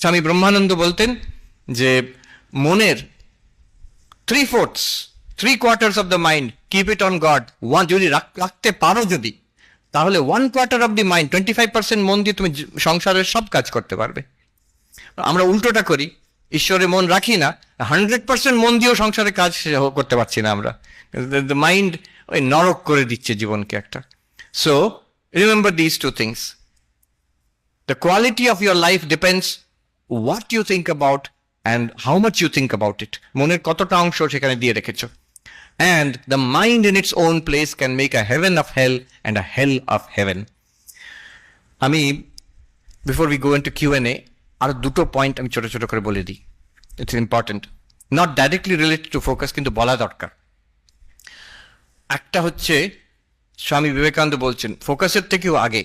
স্বামী ব্রহ্মানন্দ বলতেন যে মনের 3/4 of the mind keep it on god. যদি রাখতে পারো যদি, তাহলে 1/4 অফ দি মাইন্ড 25% মন দিয়ে তুমি সংসারের সব কাজ করতে পারবে। আমরা উল্টোটা করি, ঈশ্বরে মন রাখি না, 100% মন দিয়েও সংসারে কাজ করতে পারছি না আমরা। মাইন্ড ওই নরক করে দিচ্ছে জীবনকে একটা। So remember this two things. The quality of your life depends what you think about and how much you think about it. মনের কতটা অংশ সেখানে দিয়ে রেখেছো। And the mind in its own place can make a heaven of hell and a hell of heaven. আমি before we go into Q&A আর দুটো point আমি ছোট ছোট করে বলে দিই। It's important, not directly related to focus, কিন্তু বলা দরকার। একটা হচ্ছে স্বামী বিবেকানন্দ বলছেন ফোকাসের থেকেও আগে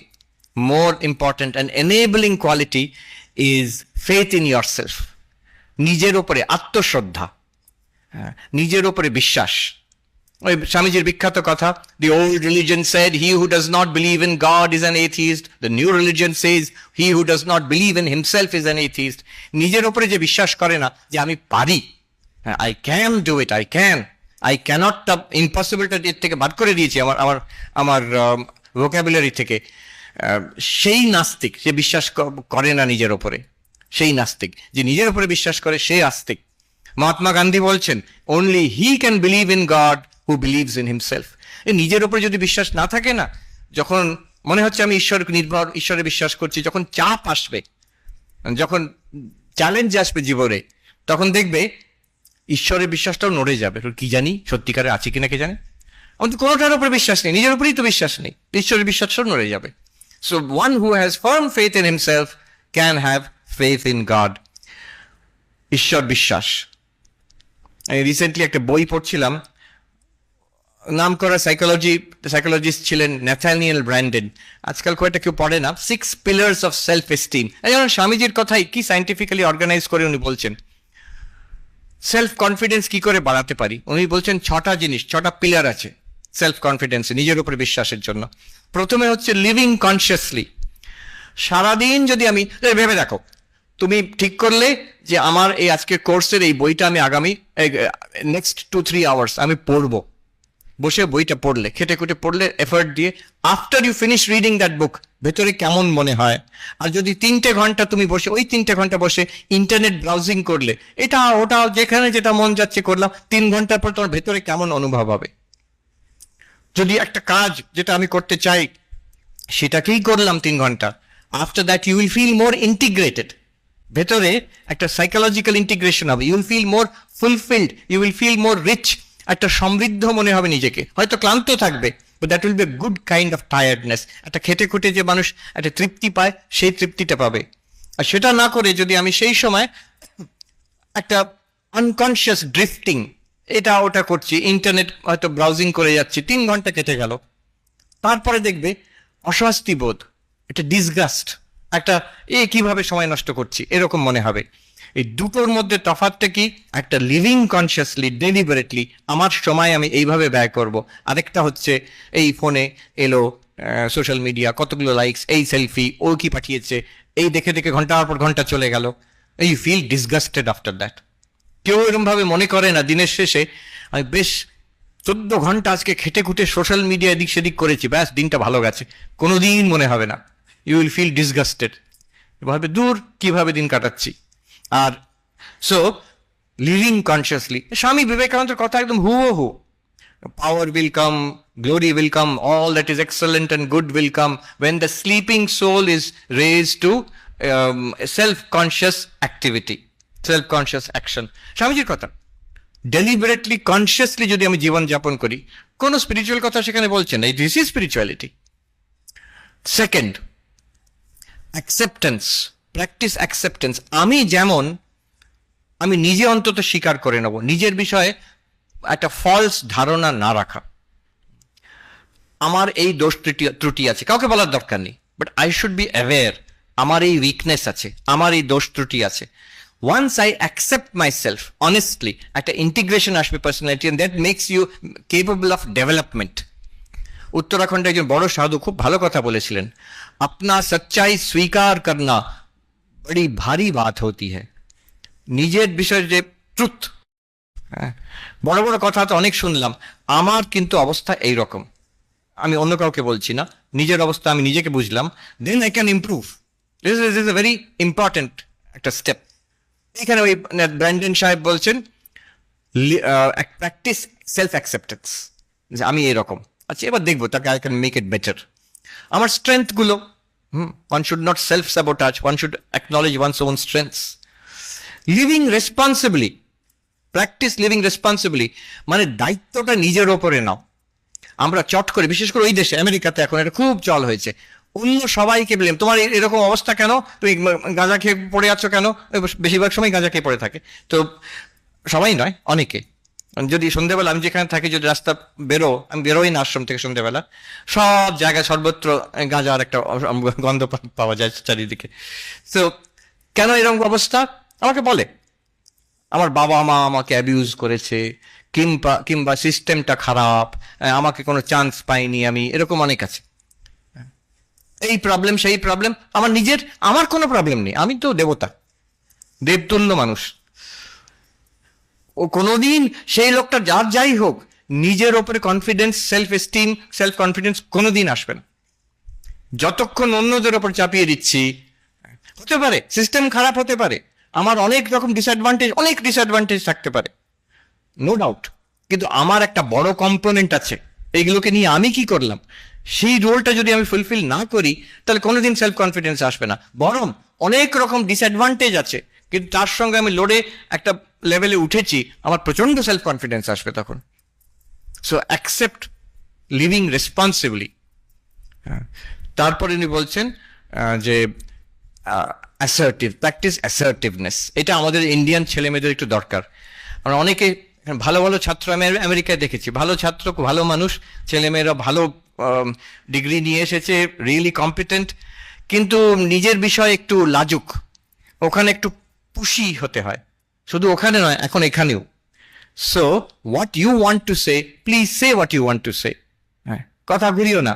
more important and enabling quality is faith in your self. নিজের ওপরে আত্মশ্রদ্ধা, নিজের ওপরে বিশ্বাস। ওই স্বামীজির বিখ্যাত কথা, the old religion said he who does not believe in God is an atheist, the new religion says he who does not believe in himself is an atheist. নিজের ওপরে যে বিশ্বাস করে না যে আমি পারি, I can do it, I cannot, ইম্পসিবলটা এর থেকে বাদ করে দিয়েছি আমার ভোকাবুলারি থেকে, সেই নাস্তিক, যে বিশ্বাস করে না নিজের ওপরে, সেই নাস্তিক। যে নিজের ওপরে বিশ্বাস করে সে আস্তিক। মহাত্মা গান্ধী বলছেন only he can believe in God who believes in himself. নিজের উপরে যদি বিশ্বাস না থাকে না, যখন মনে হচ্ছে আমি ঈশ্বরে বিশ্বাস করছি, যখন চাপ আসবে, যখন চ্যালেঞ্জ আসবে জীবনে, তখন দেখবে ঈশ্বরের বিশ্বাসটাও নড়ে যাবে। কি জানি সত্যিকারে আছে কিনা কে জানে, আমাদের কোনোটার উপরে বিশ্বাস নেই, নিজের উপরেই তো বিশ্বাস নেই, ঈশ্বরের বিশ্বাসটাও নড়ে যাবে। So one who has firm faith in himself can have faith in God. ঈশ্বর বিশ্বাস। আমি রিসেন্টলি একটা বই পড়ছিলাম, নাম করা সাইকোলজিস্ট ছিলেন ন্যাথানিয়েল ব্র্যান্ডেন। আজকাল কয়েকটা কেউ পড়ে না, 6 pillars of self esteem। যেমন স্বামীজির কথাই কি সাইন্টিফিক্যালি অর্গানাইজ করে উনি বলছেন সেলফ কনফিডেন্স কি করে বাড়াতে পারি। উনি বলছেন 6টা জিনিস, 6টা পিলার আছে সেলফ কনফিডেন্স, নিজের উপরে বিশ্বাসের জন্য। প্রথমে হচ্ছে লিভিং কনসিয়াসলি। সারাদিন যদি আমি ভেবে দেখো, তুমি ঠিক করলে যে আমার এই আজকের কোর্সের এই বইটা আমি আগামী নেক্সট 2-3 আওয়ার্স আমি পড়বো। বসে বইটা পড়লে, খেটে খুটে পড়লে, এফার্ট দিয়ে, after you finish reading that book ভেতরে কেমন মনে হয়। আর যদি 3টে ঘন্টা তুমি বসে, ওই 3টে ঘন্টা বসে ইন্টারনেট ব্রাউজিং করলে, এটা ওটা যেখানে যেটা মন যাচ্ছে করলাম, 3 ঘন্টার পর তোমার ভেতরে কেমন অনুভব হবে। যদি একটা কাজ যেটা আমি করতে চাই সেটাকেই করলাম 3 ঘন্টা, after that you will feel more integrated. ভেতরে একটা সাইকোলজিক্যাল ইন্টিগ্রেশন হবে, you will feel more fulfilled, you will feel more rich. একটা সমৃদ্ধ মনে হবে নিজেকে, হয়তো ক্লান্ত থাকবে, but that will be a good kind of tiredness. একটা খেটে খুটে যে মানুষ একটা তৃপ্তি পায়, সেই তৃপ্তিটা পাবে। আর সেটা না করে যদি আমি সেই সময় একটা আনকনসিয়াস ড্রিফটিং, এটা ওটা করছি, ইন্টারনেট হয়তো ব্রাউজিং করে যাচ্ছি, 3 ঘন্টা কেটে গেল, তারপরে দেখবে অস্বস্তি বোধ, একটা ডিসগাস্ট, একটা কিভাবে সময় নষ্ট করছি এরকম মনে হবে। এই দুটোর মধ্যে তফাৎটা কি? একটা লিভিং কনসিয়াসলি, ডেলিবারেটলি আমার সময় আমি এইভাবে ব্যয় করব, আরেকটা হচ্ছে এই ফোনে এলো সোশ্যাল মিডিয়া, কতগুলো লাইকস, এই সেলফি, ও কি পাঠিয়েছে, এই দেখে দেখে ঘন্টার পর ঘন্টা চলে গেল। You feel disgusted after that. কেউ এরকম ভাবে মনে করে না দিনের শেষে আমি বেশ 14 ঘন্টা আজকে খেটে খুটে সোশ্যাল মিডিয়া এদিক সেদিক করেছি, ব্যাস দিনটা ভালো গেছে, কোনোদিন মনে হবে না। ইউ উইল ফিল ডিসগাস্টেড, ভাবে দূর কিভাবে দিন কাটাচ্ছি। আর সো লিভিং কনসিয়াসলি, স্বামী বিবেকানন্দের কথা একদম হুবহু, power will come, glory will come, all that is excellent and good will come when the sleeping soul is raised to self-conscious activity, self-conscious action. স্বামীজির কথা, ডেলিবারেটলি কনসিয়াসলি যদি আমি জীবন যাপন করি, কোনো স্পিরিচুয়াল কথা সেখানে বলছেন না, this is spirituality. Second, acceptance, practice acceptance. আমি যেমন, আমি নিজে অন্তত স্বীকার করে নেব, নিজের বিষয়ে একটা ফলস ধারণা না রাখা। আমার এই দোষ ত্রুটি আছে, কাউকে বলার দরকার নেই, but I should be aware আমার এই উইকনেস আছে, আমার এই দোষ ত্রুটি আছে। Once I accept myself honestly, একটা ইন্টিগ্রেশন আসবে personality, and that makes you capable of development. উত্তরাখণ্ডে একজন বড় সাধু খুব ভালো কথা বলেছিলেন, আপনা সচ্চাই স্বীকার করনা बड़ी भारी बात होती है। নিজের বিষয়ে যে ট্রুথ, হ্যাঁ, বড় বড় কথা তো অনেক শুনলাম, আমার কিন্তু অবস্থা এই রকম, আমি অন্য কাউকে বলছি না, নিজের অবস্থা আমি নিজেকে বুঝলাম, then I can improve. This is a very important একটা স্টেপ। এখানে ওই ব্র্যান্ডন সাহেব বলছেন প্র্যাকটিস সেলফ অ্যাকসেপ্টেন্স, যে আমি এরকম, আচ্ছা এবার দেখবো তাকে I can make it better. আমার স্ট্রেংথগুলো, one should not self sabotage, one should acknowledge one's own strengths. Living responsibly, practice living responsibly, মানে দায়িত্বটা নিজের ওপরে নাও। আমরা চট করে, বিশেষ করে ওই দেশে আমেরিকাতে এখন এটা খুব চল হয়েছে, অন্য সবাইকে ব্লেম, তোমার এরকম অবস্থা কেন, তুমি গাঁজা খেয়ে পড়ে আছো কেন, বেশিরভাগ সময় গাঁজা খেয়ে পড়ে থাকে। তো সবাই নয়, অনেকে। যদি সন্ধ্যেবেলা আমি যেখানে থাকি, যদি রাস্তা আমি বেরোই না আশ্রম থেকে সন্ধ্যেবেলা, সব জায়গায় সর্বত্র গাঁজার একটা গন্ধ পাওয়া যায় চারিদিকে। তো কেন এরকম অবস্থা, আমাকে বলে আমার বাবা মা আমাকে অ্যাবিউজ করেছে, কিংবা সিস্টেমটা খারাপ, আমাকে কোনো চান্স পাইনি আমি, এরকম অনেক আছে। এই প্রবলেম সেই প্রবলেম, আমার কোনো প্রবলেম নেই, আমি তো দেবতা, দেবতুল্য মানুষ। ও কোনোদিন সেই লোকটা যাই হোক, নিজের ওপরে confidence, self esteem, self confidence কোনোদিন আসবে না যতক্ষণ অন্যদের ওপর চাপিয়ে দিচ্ছি। হতে পারে সিস্টেম খারাপ হতে পারে, আমার অনেক রকম ডিসঅ্যাডভান্টেজ থাকতে পারে, নো ডাউট, কিন্তু আমার একটা বড় কম্পোনেন্ট আছে, এইগুলোকে নিয়ে আমি কি করলাম, সেই রোলটা যদি আমি ফুলফিল না করি, তাহলে কোনোদিন সেলফ কনফিডেন্স আসবে না। বরং অনেক রকম ডিসঅ্যাডভান্টেজ আছে, কিন্তু তার সঙ্গে আমি লড়ে একটা লেভেলে উঠেছি, আমার প্রচন্ড সেলফ কনফিডেন্স আসবে তখন। So accept living responsibly. তারপরে উনি বলছেন যে অ্যাসার্টিভ, প্র্যাকটিস অ্যাসার্টিভনেস। এটা আমাদের ইন্ডিয়ান ছেলে মেয়েদের একটু দরকার। আমরা অনেকে ভালো ভালো ছাত্র, আমি আমেরিকায় দেখেছি, ভালো ছাত্র, ভালো মানুষ, ছেলেমেয়েরা ভালো ডিগ্রি নিয়ে এসেছে, রিয়েলি কম্পিটেন্ট, কিন্তু নিজের বিষয়ে একটু লাজুক, ওখানে একটু পুশি হতে হয়, শুধু ওখানে নয়, এখন এখানেও। So what you want to say, please say what you want to say. হ্যাঁ, কথা ঘুরিও না,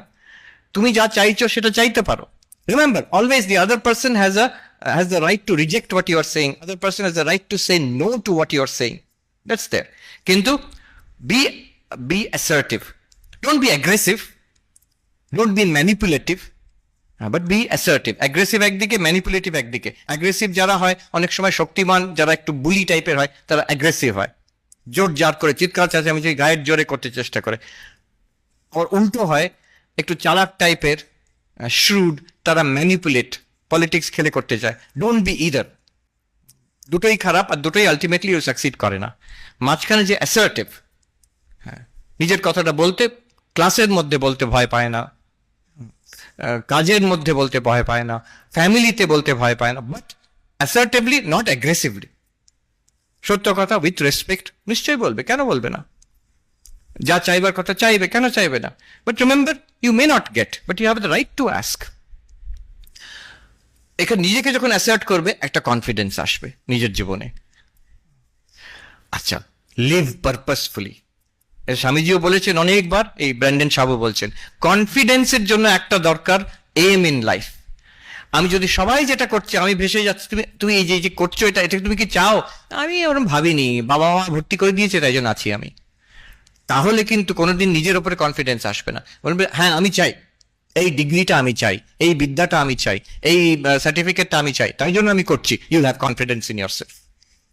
তুমি যা চাইছো সেটা চাইতে পারো। Remember, always the other person has the right to reject what you are saying, other person has the right to say no to what you are saying, that's there. কিন্তু be assertive, don't be aggressive, don't be manipulative, but be assertive. aggressive একদিকে, manipulative একদিকে। Aggressive যারা হয় অনেক সময় শক্তিমান, যারা একটু বুলি টাইপের হয়, তারা অ্যাগ্রেসিভ হয়, জোর জার করে চিৎকার চেঁচামেচি গায়ের জোরে করতে চেষ্টা করে। আর উল্টো হয় একটু চালাক টাইপের, শ্রুড, তারা ম্যানিপুলেট, পলিটিক্স খেলে করতে চায়। ডোন্ট বি ইদার, দুটোই খারাপ, আর দুটোই আলটিমেটলি ও সাকসিড করে না। মাঝখানে যে অ্যাসার্টিভ, হ্যাঁ, নিজের কথাটা বলতে, ক্লাসের মধ্যে বলতে ভয় পায় না, কাজের মধ্যে বলতে ভয় পায় না, ফ্যামিলিতে বলতে ভয় পায় না, বাট অ্যাসার্টিভলি, নট অ্যাগ্রেসিভলি। সত্য কথা উইথ রেসপেক্ট নিশ্চয়ই বলবে, কেন বলবে না? যা চাইবার কথা চাইবে, কেন চাইবে না? But remember, you may not get, but you have the right to ask. এখানে নিজেকে যখন অ্যাসার্ট করবে, একটা কনফিডেন্স আসবে নিজের জীবনে। আচ্ছা, লিভ পারপাসফুলি। স্বামীজিও বলেছেন অনেকবার, এই ব্র্যান্ডন সাবু বলছেন, কনফিডেন্সের জন্য একটা দরকার এম ইন লাইফ। আমি যদি সবাই যেটা করছে আমি ভেসে যাচ্ছি, তুমি এই যে করছো, এটা তুমি কি চাও? আমি ওরকম ভাবিনি, বাবা মা ভর্তি করে দিয়েছে তাই জন্য আছি আমি। তাহলে কিন্তু কোনোদিন নিজের উপরে কনফিডেন্স আসবে না। বলবে হ্যাঁ আমি চাই, এই ডিগ্রিটা আমি চাই, এই বিদ্যাটা আমি চাই, এই সার্টিফিকেটটা আমি চাই, তাই জন্য আমি করছি। You'll have confidence in yourself,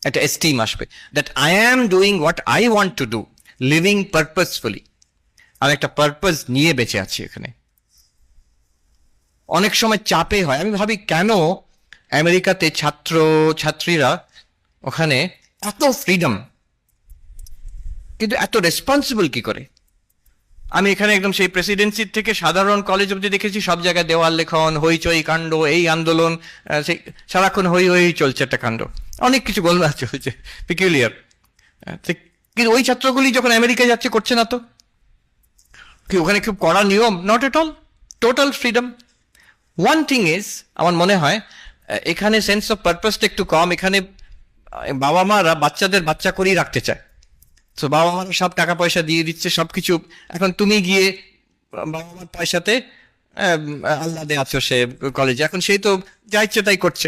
একটা এস্টিম আসবে, that I am doing what I want to do, living purposefully. আমি একটা পারপাস নিয়ে বেঁচে আছি এখানে। অনেক সময় চাপে হয়, আমি ভাবি কেন আমেরিকাতে ছাত্রীরা ওখানে এত ফ্রিডম, কিন্তু এত রেসপন্সিবল কি করে? আমি এখানে একদম সেই প্রেসিডেন্সির থেকে সাধারণ কলেজ অব্দি দেখেছি, সব জায়গায় দেওয়াল লেখন, হইচই কাণ্ড, এই আন্দোলন, সেই সারাক্ষণ হই চলছে একটা কাণ্ড, অনেক কিছু গোলমাল চলছে, পিকুলিয়ার। কিন্তু ওই ছাত্রগুলি যখন আমেরিকায় যাচ্ছে, করছে না তো কি? ওখানে খুব কড়া নিয়ম? Not at all, total freedom. One thing is, আমার মনে হয় এখানে সেন্স অফ পারপাসটা একটু কম। এখানে বাবা মারা বাচ্চাদের বাচ্চা করেই রাখতে চায়, তো বাবা মারা সব টাকা পয়সা দিয়ে দিচ্ছে, সবকিছু। এখন তুমি গিয়ে বাবা মার পয়সাতে আল্লাদে আছো সে কলেজে, এখন সেই তো যা ইচ্ছে তাই করছে।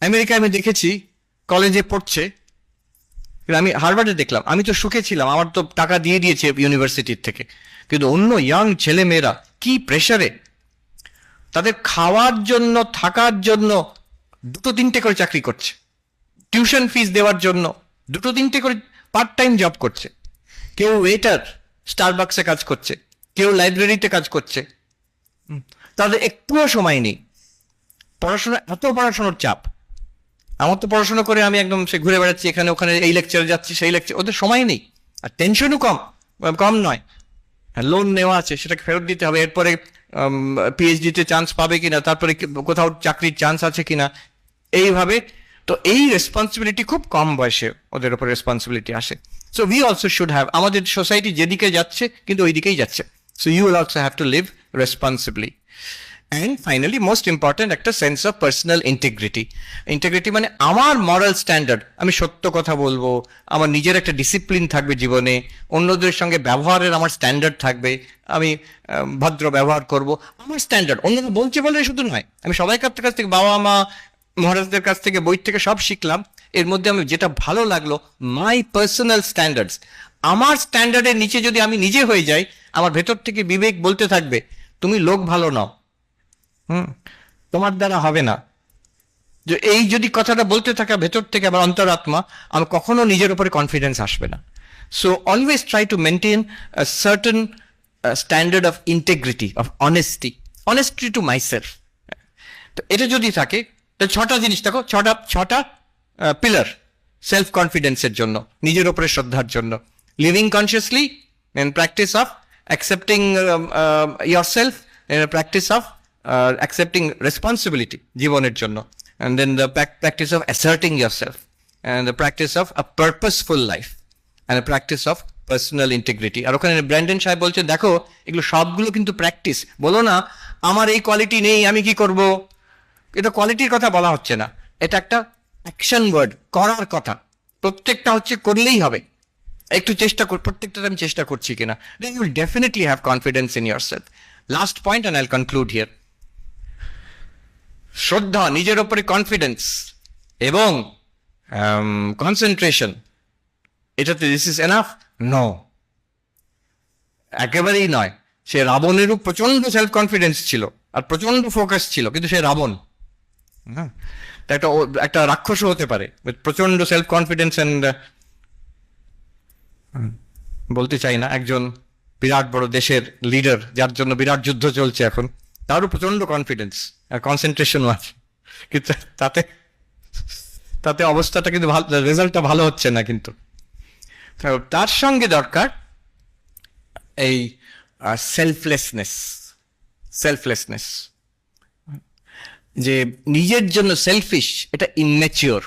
আমেরিকায় আমি দেখেছি কলেজে পড়ছে, কিন্তু আমি হার্ভার্ডে দেখলাম, আমি তো সুখে ছিলাম, আমার তো টাকা দিয়ে দিয়েছে ইউনিভার্সিটির থেকে, কিন্তু অন্য ইয়াং ছেলে মেয়েরা কি প্রেশারে, তাদের খাওয়ার জন্য থাকার জন্য দুটো তিনটে করে চাকরি করছে, টিউশন ফিস দেওয়ার জন্য দুটো তিনটে করে পার্ট টাইম জব করছে, কেউ ওয়েটার স্টারবাক্সে কাজ করছে, কেউ লাইব্রেরিতে কাজ করছে, তাদের একটুও সময় নেই। পড়াশোনা, এত পড়াশোনার চাপ। আমার তো পড়াশোনা করে আমি একদম সে ঘুরে বেড়াচ্ছি এখানে ওখানে, এই লেকচারে যাচ্ছি সেই লেকচার, ওদের সময় নেই। আর টেনশনও কম, কম নয়। লোন নেওয়া আছে, সেটাকে ফেরত দিতে হবে, এরপরে পিএইচডিতে চান্স পাবে কিনা, তারপরে কোথাও চাকরির চান্স আছে কিনা, এইভাবে। তো এই রেসপন্সিবিলিটি খুব কম বয়সে ওদের উপর রেসপন্সিবিলিটি আসে। So we also should have, আমাদের সোসাইটি যেদিকে যাচ্ছে কিন্তু ওই দিকেই যাচ্ছে, so you will also have to live responsibly. And finally most important, একটা sense of personal integrity. Integrity মানে আমার মরাল স্ট্যান্ডার্ড, আমি সত্য কথা বলবো, আমার নিজের একটা ডিসিপ্লিন থাকবে জীবনে, অন্যদের সঙ্গে ব্যবহারের আমার স্ট্যান্ডার্ড থাকবে, আমি ভদ্র ব্যবহার করব, আমার স্ট্যান্ডার্ড। অন্যরা বলছে বলে শুধু নয়, আমি সবাইকার কাছ থেকে, বাবা মা মহারাজদের কাছ থেকে, বই থেকে সব শিখলাম, এর মধ্যে আমি যেটা ভালো লাগলো, মাই পার্সোনাল স্ট্যান্ডার্ডস। আমার স্ট্যান্ডার্ডের নিচে যদি আমি নিজে হয়ে যাই, আমার ভেতর থেকে বিবেক বলতে থাকবে তুমি লোক ভালো নাও, তোমার দ্বারা হবে না। যে এই যদি কথাটা বলতে থাকে ভেতর থেকে, আবার অন্তরাত্মা, আমার কখনো নিজের উপরে কনফিডেন্স আসবে না। So always try to maintain a certain standard of integrity, of honesty to myself. তো এটা যদি থাকে, তো ছটা জিনিস দেখো, ছটা পিলার সেলফ কনফিডেন্সের জন্য, নিজের উপরে শ্রদ্ধার জন্য: living consciously, and practice of accepting yourself, practice of accepting responsibility জীবনের জন্য, and then the practice of asserting yourself, and the practice of a purposeful life, and a practice of personal integrity. আর ওখানে Brandon সাহেব বলছে, দেখো এগুলো সবগুলো কিন্তু practice. বলো না আমার এই কোয়ালিটি নেই, আমি কি করব, এটা কোয়ালিটির কথা বলা হচ্ছে না, এটা একটা অ্যাকশন ওয়ার্ড, করার কথা। প্রত্যেকটা হচ্ছে করলেই হবে, একটু চেষ্টা কর, প্রত্যেকটা আমি চেষ্টা করছি কিনা, then you will definitely have confidence in yourself. Last point and I'll conclude here. শ্রদ্ধা, নিজের ওপরে কনফিডেন্স এবং কনসেন্ট্রেশন, এটাতে দিস ইজ এনাফ? নো, একেবারেই নয়। সে রাবণেরও প্রচন্ড সেলফ কনফিডেন্স ছিল আর প্রচন্ড ফোকাস ছিল, কিন্তু সে রাবণ, হ্যাঁ, একটা রাক্ষসও হতে পারে প্রচন্ড সেলফ কনফিডেন্স অ্যান্ড, বলতে চাই না, একজন বিরাট বড় দেশের লিডার যার জন্য বিরাট যুদ্ধ চলছে এখন, তারও প্রচন্ড কনফিডেন্স আর কনসেন্ট্রেশনও আছে, কিন্তু তাতে অবস্থাটা কিন্তু ভালো, রেজাল্টটা ভালো হচ্ছে না। কিন্তু তার সঙ্গে দরকার এই সেলফলেসনেস, যে নিজের জন্য সেলফিশ, এটা ইনম্যাচিওর।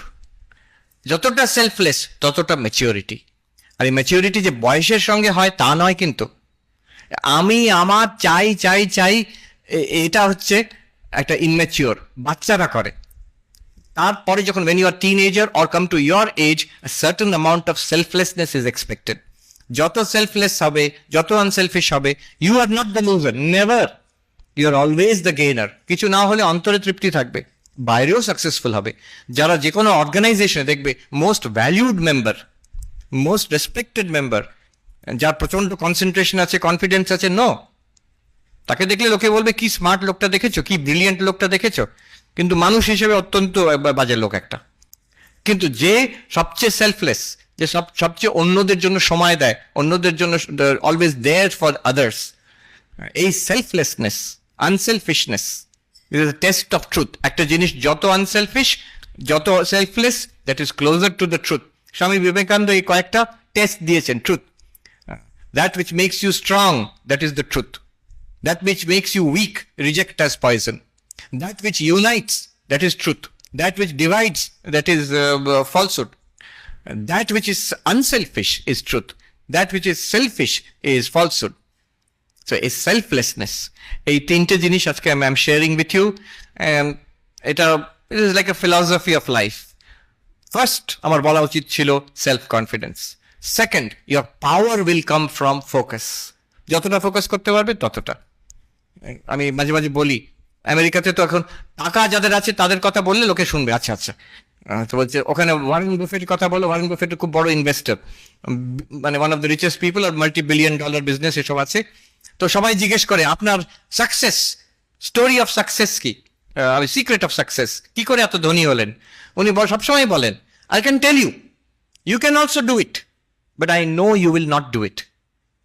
যতটা সেলফলেস ততটা ম্যাচিওরিটি। আর এই ম্যাচিওরিটি যে বয়সের সঙ্গে হয় তা নয়, কিন্তু আমি আমার চাই চাই চাই, এটা হচ্ছে একটা ইনম্যাচিওর, বাচ্চারা করে। তারপরে যখন when you are teenager or come to your age, a certain amount of selflessness is expected. যত সেলফলেস হবে, যত আনসেলফিশ হবে, you are not the loser, never, you are always the gainer. কিছু না হলে অন্তরে তৃপ্তি থাকবে, বাইরেও সাকসেসফুল হবে। যারা যে কোনো অর্গানাইজেশনে দেখবে most valued member, most respected member, যার প্রচন্ড কনসেন্ট্রেশন আছে, কনফিডেন্স আছে, নো, তাকে দেখলে লোকে বলবে কি স্মার্ট লোকটা দেখেছো, কি ব্রিলিয়েন্ট লোকটা দেখেছো, কিন্তু মানুষ হিসেবে অত্যন্ত বাজে লোক একটা। কিন্তু যে সবচেয়ে সেলফলেস, যে সবচেয়ে অন্যদের জন্য সময় দেয়, অন্যদের জন্য অলওয়েজ দেয়ার ফর আদার্স, এই selflessness, unselfishness is the test of truth. একটা জিনিস যত আনসেলফিশ, যত selfless, that is closer to the truth. Swami Vivekananda এই কয়েকটা টেস্ট দিয়েছেন truth. That which makes you strong, that is the truth. That which makes you weak, reject as poison. That which unites, that is truth. That which divides, that is falsehood. That which is unselfish is truth. That which is selfish is falsehood. So a selflessness. এই তিনটে জিনিস আজকে I'm sharing with you, and it is like a philosophy of life. First, আমার বলা উচিত ছিল self confidence. Second, your power will come from focus. যতটা focus করতে পারবে ততটা। আমি মাঝে মাঝে বলি, আমেরিকাতে তো এখন টাকা যাদের আছে তাদের কথা বললে লোকে শুনবে, আচ্ছা আচ্ছা। তো বলছে ওখানে ওয়ারেন বাফেটের কথা বলো, ওয়ারেন বাফেট খুব বড় ইনভেস্টর, মানে one of the richest people, আর $multi-billion বিজনেস এসব আছে। তো সবাই জিজ্ঞেস করে আপনার সাকসেস স্টোরি অফ সাকসেস কি, সিক্রেট অফ সাকসেস, কি করে এত ধনী হলেন? উনি সবসময় বলেন, I can tell you, you can also do it, but I know you will not do it.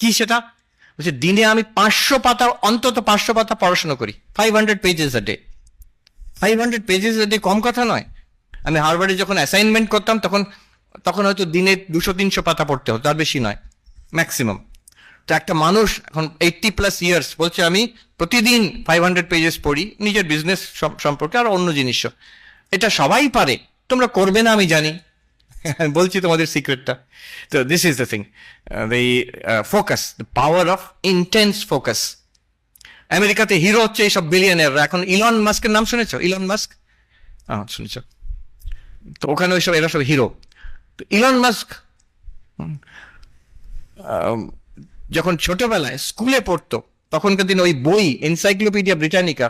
কি সেটা? বলছে দিনে আমি 500 পাতা, অন্তত 500 পাতা পড়াশোনা করি, 500 pages a day. 500 pages a day কম কথা নয়। আমি হার্ভার্ডে যখন অ্যাসাইনমেন্ট করতাম তখন হয়তো দিনে 200-300 পাতা পড়তে হতো, তার বেশি নয় ম্যাক্সিমাম। তো একটা মানুষ এখন 80+ ইয়ার্স বলছে আমি প্রতিদিন 500 পেজেস পড়ি নিজের বিজনেস সম্পর্কে আর অন্য জিনিসও। এটা সবাই পারে, তোমরা করবে না আমি জানি, বলছি তোমাদের সিক্রেটটা। তো this is the thing, the focus, the power of intense focus. আমেরিকাতে হিরো হচ্ছে এইসব বিলিয়নিয়াররা। এখন ইলন মাস্কের নাম শুনেছো? ইলন মাস্ক শুনেছ? তো ওখানে ওইসব এরা সব হিরো। তো ইলন মাস্ক যখন ছোটবেলায় স্কুলে পড়তো তখনকার দিন ওই বই এনসাইক্লোপিডিয়া ব্রিটানিকা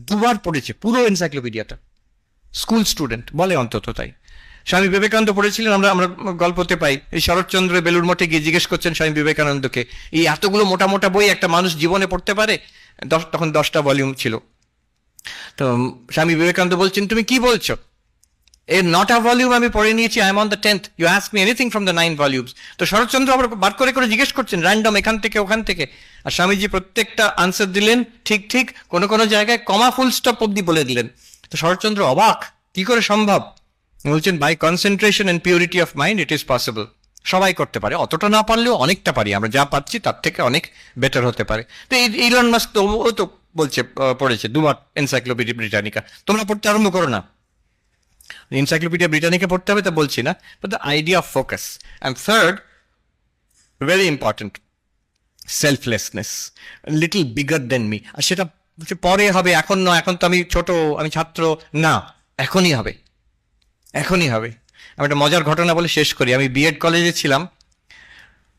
2বার পড়েছে, পুরো এনসাইক্লোপিডিয়াটা। স্কুল স্টুডেন্ট বলে অন্তত তাই। স্বামী বিবেকানন্দ পড়েছিলেন, আমরা গল্পতে পাই। এই শরৎচন্দ্র বেলুর মঠে গিয়ে জিজ্ঞেস করছেন স্বামী বিবেকানন্দকে, এই এতগুলো মোটা মোটা বই একটা মানুষ জীবনে পড়তে পারে? তখন 10টা ভলিউম ছিল। তো স্বামী বিবেকানন্দ বলছেন তুমি কি বলছো, এর 9টা ভলিউম আমি পড়ে নিয়েছি, I am on the 10th, you ask me anything from the 9 volumes. তো শরৎচন্দ্র আবার বার করে করে জিজ্ঞেস করছেন র্যান্ডম, এখান থেকে ওখান থেকে, আর স্বামীজি প্রত্যেকটা আনসার দিলেন ঠিক ঠিক, কোনো কোনো জায়গায় কমা ফুল স্টপ অব্দি বলে দিলেন। তো শরৎচন্দ্র অবাক, কি করে সম্ভব? বলছেন by concentration and purity of mind it is possible. সবাই করতে পারে, অতটা না পারলেও অনেকটা পারি আমরা, যা পাচ্ছি তার থেকে অনেক বেটার হতে পারে। তো ইলন মাস্ক তো ও তো বলছে পড়েছে 2বার এনসাইক্লোপিডিয়া ব্রিটানিকা। তোমরা পড়তে আরম্ভ করো না, এনসাইক্লোপিডিয়া ব্রিটানিকা পড়তে হবে তা বলছি না, but the idea of focus. And third, very important, selflessness, little bigger than me. আর সেটা পরে হবে, এখন নয়, এখন তো আমি ছোট, আমি ছাত্র না, এখনই হবে, এখনই হবে। আমি একটা মজার ঘটনা বলে শেষ করি। আমি বিএড কলেজে ছিলাম,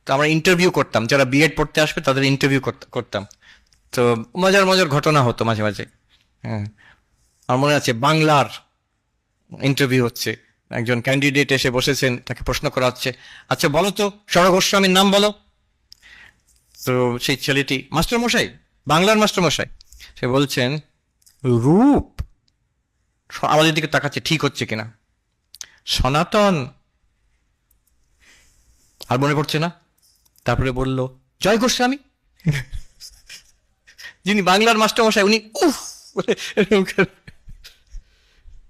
তো আমরা ইন্টারভিউ করতাম, যারা বিএড পড়তে আসবে তাদের ইন্টারভিউ করতাম। তো মজার মজার ঘটনা হতো মাঝে মাঝে। হ্যাঁ, আমার মনে আছে বাংলার ইন্টারভিউ হচ্ছে, একজন ক্যান্ডিডেট এসে বসেছেন, তাকে প্রশ্ন করা হচ্ছে, আচ্ছা বলো তো সরোজ গোস্বামীর নাম বলো। তো সেই ছেলেটি, মাস্টারমশাই, বাংলার মাস্টারমশাই, সে বলছেন রূপ। আমাদের দিকে তাকাচ্ছে ঠিক হচ্ছে কিনা, সনাতন, আর মনে পড়ছে না। তারপরে বলল জয় গোস্বামী, যিনি বাংলার মাস্টারমশাই, উনি উফ।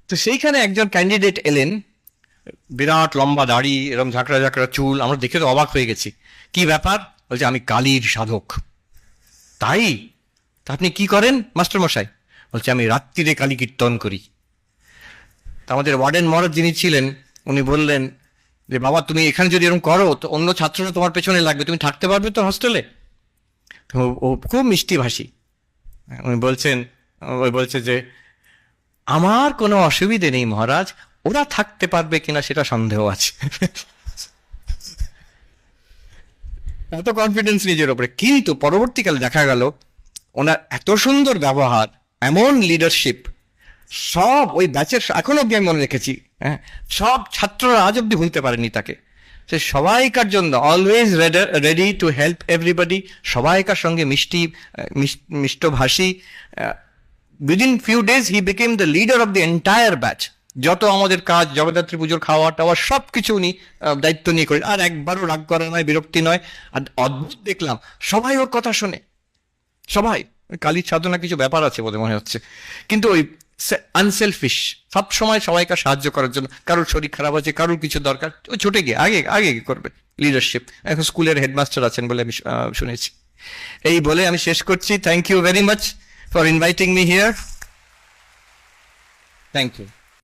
তো সেইখানে একজন ক্যান্ডিডেট এলেন, বিরাট লম্বা দাড়ি, এরকম ঝাঁকড়া ঝাঁকড়া চুল, আমরা দেখে তো অবাক হয়ে গেছি, কি ব্যাপার? বলছে আমি কালীর সাধক। তাই? তা আপনি কি করেন মাস্টারমশাই? বলছে আমি রাত্রিরে কালী কীর্তন করি। তা আমাদের ওয়ার্ডেন মহারাজ যিনি ছিলেন উনি বললেন যে বাবা তুমি এখানে যদি এরকম করো তো অন্য ছাত্ররা তোমার পেছনে লাগবে, তুমি থাকতে পারবে তো হস্টেলে? ও খুব মিষ্টি ভাষী, উনি বলছেন, ওই বলছে যে আমার কোনো অসুবিধে নেই মহারাজ, ওরা থাকতে পারবে কিনা সেটা সন্দেহ আছে। এত কনফিডেন্স নিজের ওপরে। কিন্তু পরবর্তীকালে দেখা গেল ওনার এত সুন্দর ব্যবহার, এমন লিডারশিপ, সব ওই ব্যাচের, এখনো অব্দি আমি মনে রেখেছি, হ্যাঁ, সব ছাত্ররা আজ অব্দি ভুলতে পারেনি তাকে। সে সবাইকার জন্য always ready to help everybody, সবাইকার সঙ্গে মিষ্টভাষী। Within few days he became the leader of the entire batch. যত আমাদের কাজ, জগদ্ধাত্রী পুজোর খাওয়া টাওয়া সব কিছু উনি দায়িত্ব নিয়ে করেন, আর একবারও রাগ করা নয়, বিরক্তি নয়। আর অদ্ভুত দেখলাম সবাই ওর কথা শোনে, সবাই। কালীর সাধনা কিছু ব্যাপার আছে বলে মনে হচ্ছে, কিন্তু ওই আনসেলফিশ, সব সময় সবাইকে সাহায্য করার জন্য। কারোর শরীর খারাপ আছে, কারোর কিছু দরকার, ও ছুটে গিয়ে আগে আগে করবে, লিডারশিপ। এখন স্কুলের হেডমাস্টার আছেন বলে আমি শুনেছি। এই বলে আমি শেষ করছি। Thank you very much for inviting me here. Thank you.